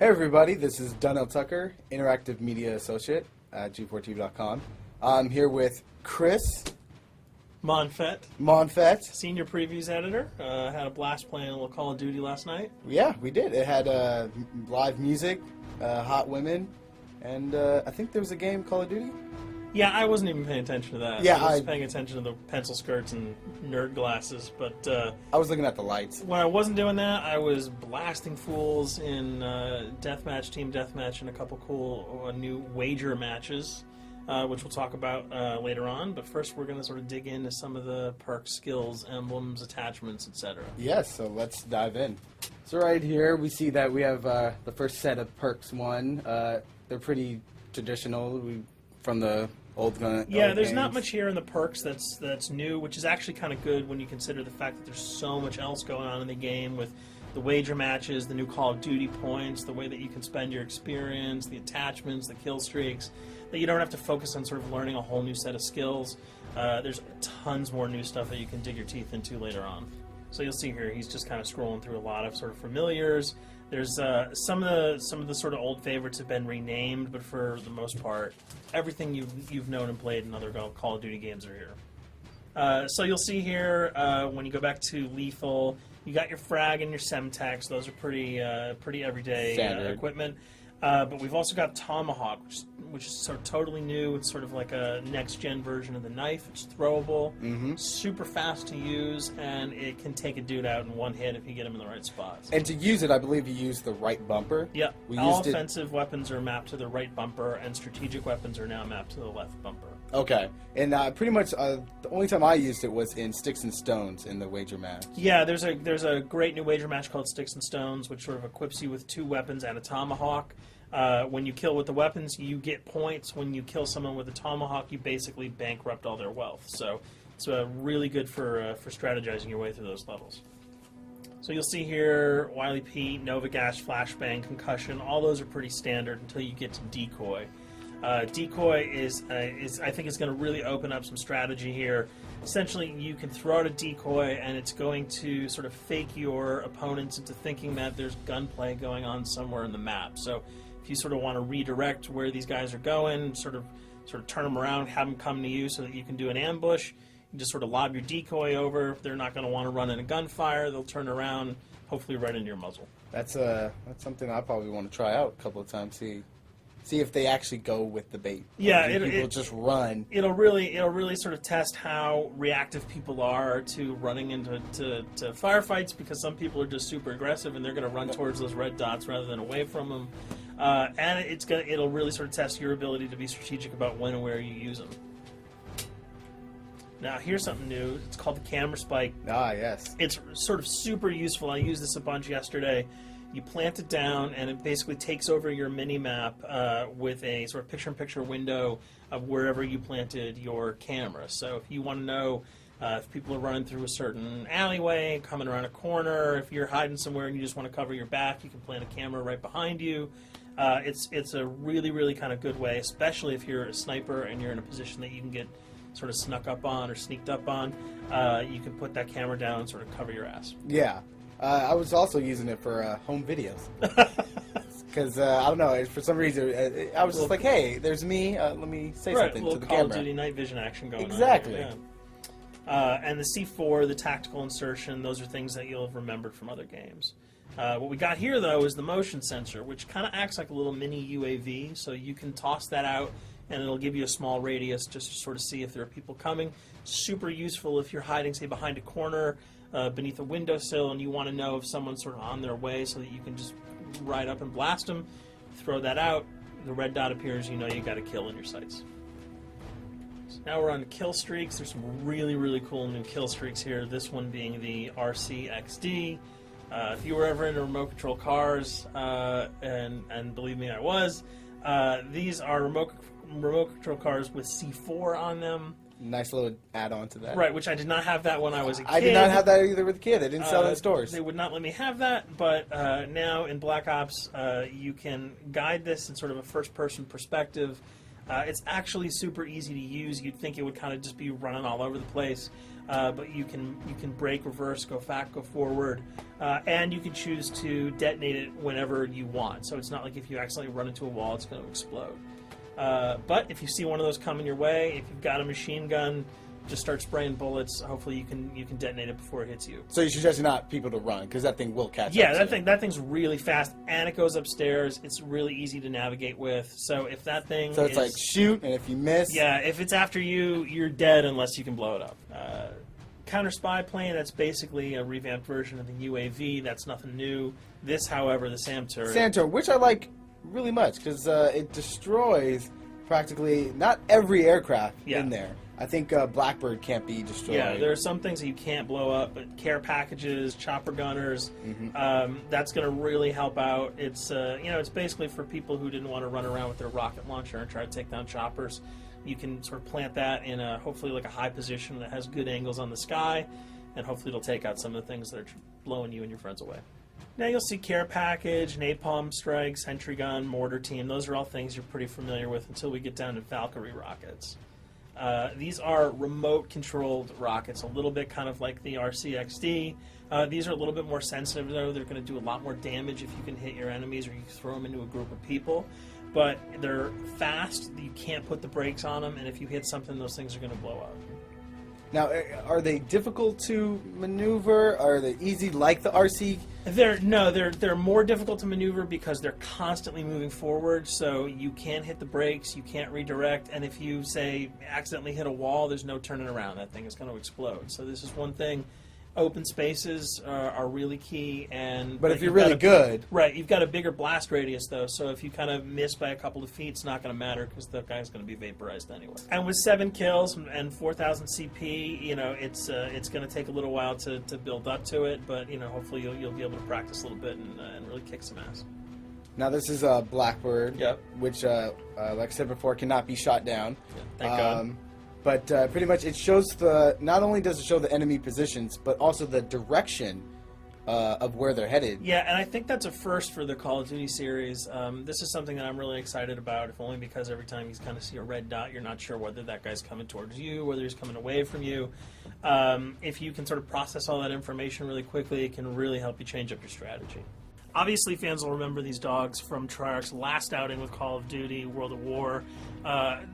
Hey everybody, this is Donnell Tucker, Interactive Media Associate at G4TV.com. I'm here with Chris Monfett. Senior Previews Editor. Had a blast playing a little Call of Duty last night. Yeah, we did. It had live music, hot women, and I think there was a game, Call of Duty? Yeah, I wasn't even paying attention to that. Yeah, I was paying attention to the pencil skirts and nerd glasses, but I was looking at the lights. when I wasn't doing that, I was blasting fools in deathmatch, team deathmatch, and a couple cool new wager matches, which we'll talk about later on. But first, we're going to sort of dig into some of the perks, skills, emblems, attachments, etc. Yes, so let's dive in. So right here, we see that we have the first set of perks one. They're pretty traditional from the old gun. Yeah, old there's games. not much here in the perks that's new, which is actually kind of good when you consider the fact that there's so much else going on in the game with the wager matches, the new Call of Duty points, the way that you can spend your experience, the attachments, the kill streaks, that you don't have to focus on sort of learning a whole new set of skills. There's tons more new stuff that you can dig your teeth into later on. So you'll see here, he's just kind of scrolling through a lot of sort of familiars. There's some of the sort of old favorites have been renamed, but for the most part, everything you've known and played in other Call of Duty games are here. So you'll see here when you go back to Lethal, you got your frag and your semtex. Those are pretty everyday equipment. But we've also got Tomahawk, which is sort of totally new. It's sort of like a next-gen version of the knife. It's throwable, super fast to use, and it can take a dude out in one hit if you get him in the right spots. And to use it, I believe you use the right bumper. Yeah, all offensive weapons are mapped to the right bumper, and strategic weapons are now mapped to the left bumper. Okay, and pretty much the only time I used it was in Sticks and Stones in the wager match. Yeah, there's a great new wager match called Sticks and Stones, which sort of equips you with 2 weapons and a tomahawk. When you kill with the weapons, you get points. When you kill someone with a tomahawk, you basically bankrupt all their wealth. So it's really good for strategizing your way through those levels. So you'll see here, Wily Pete, Nova Gas, Flashbang, Concussion. All those are pretty standard until you get to Decoy. Decoy is I think is going to really open up some strategy here. Essentially, you can throw out a decoy, and it's going to sort of fake your opponents into thinking that there's gunplay going on somewhere in the map. So if you sort of want to redirect where these guys are going, sort of turn them around, have them come to you so that you can do an ambush, you just sort of lob your decoy over. If they're not going to want to run in a gunfire, they'll turn around, hopefully right into your muzzle. That's something I probably want to try out a couple of times. See if they actually go with the bait. Yeah, people just run. It'll really sort of test how reactive people are to running into firefights, because some people are just super aggressive and they're going to run towards those red dots rather than away from them. And it'll really sort of test your ability to be strategic about when and where you use them. Now here's something new. It's called the camera spike. Ah, yes. It's sort of super useful. I used this a bunch yesterday. You plant it down, and it basically takes over your mini-map with a sort of picture-in-picture window of wherever you planted your camera. So if you want to know if people are running through a certain alleyway, coming around a corner, if you're hiding somewhere and you just want to cover your back, you can plant a camera right behind you. It's a really, really kind of good way, especially if you're a sniper and you're in a position that you can get sort of snuck up on or sneaked up on. You can put that camera down and sort of cover your ass. Yeah. I was also using it for home videos. Because, I don't know, for some reason, I was just like, hey, there's me, let me say something to the Call camera. of Duty night vision action going on. Exactly. Yeah. And the C4, the tactical insertion, those are things that you'll have remembered from other games. What we got here, though, is the motion sensor, which kind of acts like a little mini UAV, so you can toss that out, and it'll give you a small radius just to sort of see if there are people coming. Super useful if you're hiding, say, behind a corner, beneath a windowsill, and you want to know if someone's sort of on their way so that you can just ride up and blast them. Throw that out, the red dot appears, you know you got a kill in your sights. So now we're on kill streaks. There's some really, really cool new kill streaks here, this one being the RCXD. If you were ever into remote control cars, and believe me, I was, these are remote control cars with C4 on them. Nice little add-on to that. Right, which I did not have that when I was a kid. I did not have that either with a kid. They didn't sell it in stores. They would not let me have that, but now in Black Ops, you can guide this in sort of a first-person perspective. It's actually super easy to use. You'd think it would kind of just be running all over the place. but you can brake, reverse, go back, go forward, and you can choose to detonate it whenever you want. So it's not like if you accidentally run into a wall, it's going to explode. But if you see one of those coming your way, if you've got a machine gun, just start spraying bullets. Hopefully you can detonate it before it hits you. So you suggest not people to run because that thing will catch up. Yeah, to you. that thing's really fast, and it goes upstairs. It's really easy to navigate with. So if that thing So it's like shoot, and if you miss, yeah, if it's after you, you're dead unless you can blow it up. Counter spy plane, that's basically a revamped version of the UAV. That's nothing new. This, however, the SAM turret. Santor, which I like really much because it destroys practically not every aircraft in there. I think Blackbird can't be destroyed. Yeah, there are some things that you can't blow up, but care packages, chopper gunners, that's going to really help out. It's it's basically for people who didn't want to run around with their rocket launcher and try to take down choppers. You can sort of plant that in hopefully like a high position that has good angles on the sky, and hopefully it'll take out some of the things that are blowing you and your friends away. Now you'll see care package, napalm strike, sentry gun, mortar team. Those are all things you're pretty familiar with until we get down to Valkyrie rockets. These are remote-controlled rockets, a little bit kind of like the RCXD. These are a little bit more sensitive, though. They're going to do a lot more damage if you can hit your enemies or you throw them into a group of people. But they're fast. You can't put the brakes on them, and if you hit something, those things are going to blow up. Now, are they difficult to maneuver? Are they easy like the RC? They're more difficult to maneuver because they're constantly moving forward, so you can't hit the brakes, you can't redirect, and if you, say, accidentally hit a wall, there's no turning around. That thing is going to explode. So this is one thing. Open spaces are really key, but if you're really good, right? You've got a bigger blast radius though, so if you kind of miss by a couple of feet, it's not going to matter because the guy's going to be vaporized anyway. And with 7 kills and 4,000 CP, it's going to take a little while to build up to it, but hopefully you'll be able to practice a little bit and really kick some ass. Now this is Blackbird, which, like I said before, cannot be shot down. Yeah, thank God. But pretty much it shows not only does it show the enemy positions, but also the direction of where they're headed. Yeah, and I think that's a first for the Call of Duty series. This is something that I'm really excited about, if only because every time you kind of see a red dot, you're not sure whether that guy's coming towards you, whether he's coming away from you. If you can sort of process all that information really quickly, it can really help you change up your strategy. Obviously, fans will remember these dogs from Treyarch's last outing with Call of Duty, World at War.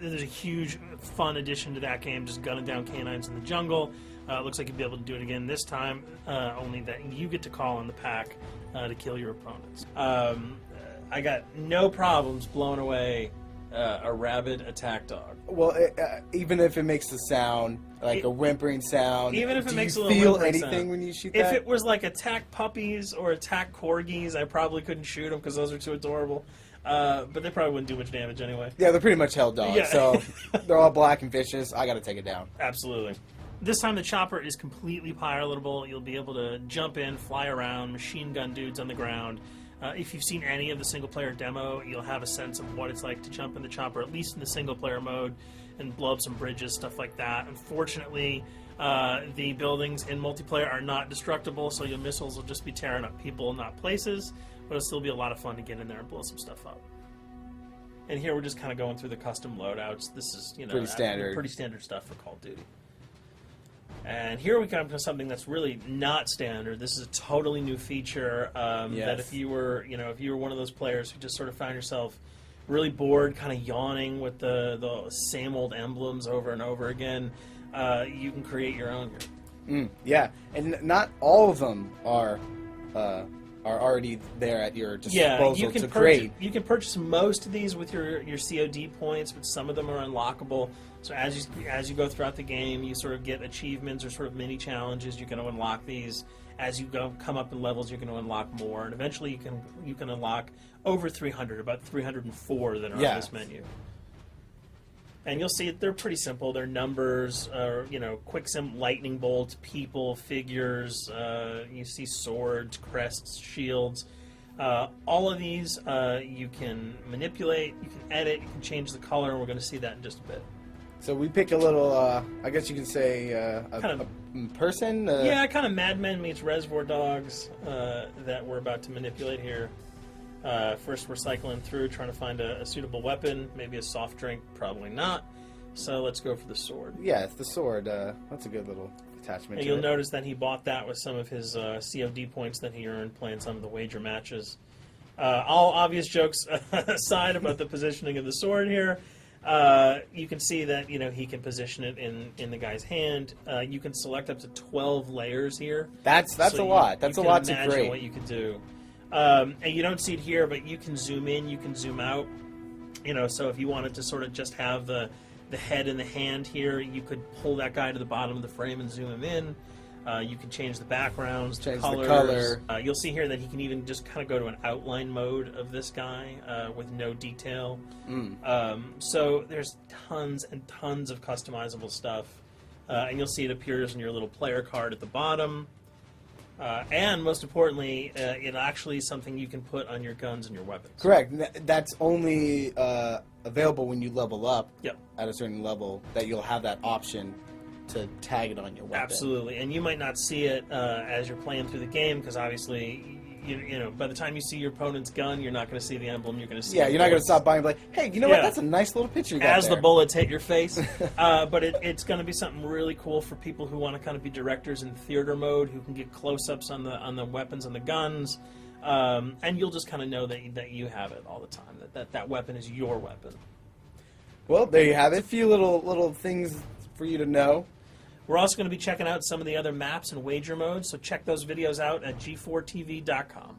There's a huge, fun addition to that game, just gunning down canines in the jungle. Looks like you'll be able to do it again this time, only that you get to call on the pack to kill your opponents. I got no problems blowing away a rabid attack dog. Well, even if it makes the sound, like a whimpering sound, even if it makes a little whimpering feel anything sound. when you shoot If that? it was like attack puppies or attack corgis, I probably couldn't shoot them because those are too adorable. But they probably wouldn't do much damage anyway. Yeah, they're pretty much held dogs, Yeah. so they're all black and vicious. I got to take it down. Absolutely. This time the chopper is completely pilotable. You'll be able to jump in, fly around, machine gun dudes on the ground. If you've seen any of the single-player demo, you'll have a sense of what it's like to jump in the chopper, at least in the single-player mode, and blow up some bridges, stuff like that. Unfortunately, the buildings in multiplayer are not destructible, so your missiles will just be tearing up people, not places, but it'll still be a lot of fun to get in there and blow some stuff up. And here we're just kind of going through the custom loadouts. This is, pretty standard. Pretty standard stuff for Call of Duty. And here we come to something that's really not standard. This is a totally new feature that if you were one of those players who just sort of found yourself really bored, kind of yawning with the same old emblems over and over again, you can create your own here. Yeah, and not all of them are already there at your disposal to create. You can purchase most of these with your COD points, but some of them are unlockable. So as you go throughout the game, you sort of get achievements or sort of mini challenges. You're going to unlock these. As you come up in levels, you're going to unlock more, and eventually you can unlock over 300, about 304 that are on this menu. And you'll see they're pretty simple. They're numbers, quick lightning bolts, people, figures. You see swords, crests, shields. All of these you can manipulate, you can edit, you can change the color, and we're going to see that in just a bit. So we pick a little, I guess you can say, a person? Yeah, kind of Mad Men meets Reservoir Dogs that we're about to manipulate here. First we're cycling through, trying to find a suitable weapon, maybe a soft drink, probably not. So let's go for the sword. Yeah, it's the sword. That's a good little attachment And to you'll it. notice that he bought that with some of his COD points that he earned playing some of the wager matches. All obvious jokes aside about the positioning of the sword here, you can see that he can position it in the guy's hand. You can select up to 12 layers here. That's So a lot. That's you a can lot to imagine create. what you could do. And you don't see it here, but you can zoom in, you can zoom out. So if you wanted to sort of just have the head and the hand here, you could pull that guy to the bottom of the frame and zoom him in. You can change the backgrounds, Change the colors. color. You'll see here that he can even just kind of go to an outline mode of this guy with no detail. So there's tons and tons of customizable stuff. And you'll see it appears in your little player card at the bottom. And most importantly, it actually is something you can put on your guns and your weapons. Correct. That's only available when you level up Yep. at a certain level, that you'll have that option to tag it on your weapon. Absolutely, and you might not see it as you're playing through the game because obviously, by the time you see your opponent's gun, you're not going to see the emblem. You're going to see. Yeah, the you're not going to bullets. stop by and be like, hey, you know what? Yeah. That's a nice little picture you got As there. the bullets hit your face. But it's going to be something really cool for people who want to kind of be directors in theater mode, who can get close-ups on the weapons and the guns, and you'll just kind of know that you have it all the time. That weapon is your weapon. Well, there you have it. A few little things for you to know. We're also going to be checking out some of the other maps and wager modes, so check those videos out at g4tv.com.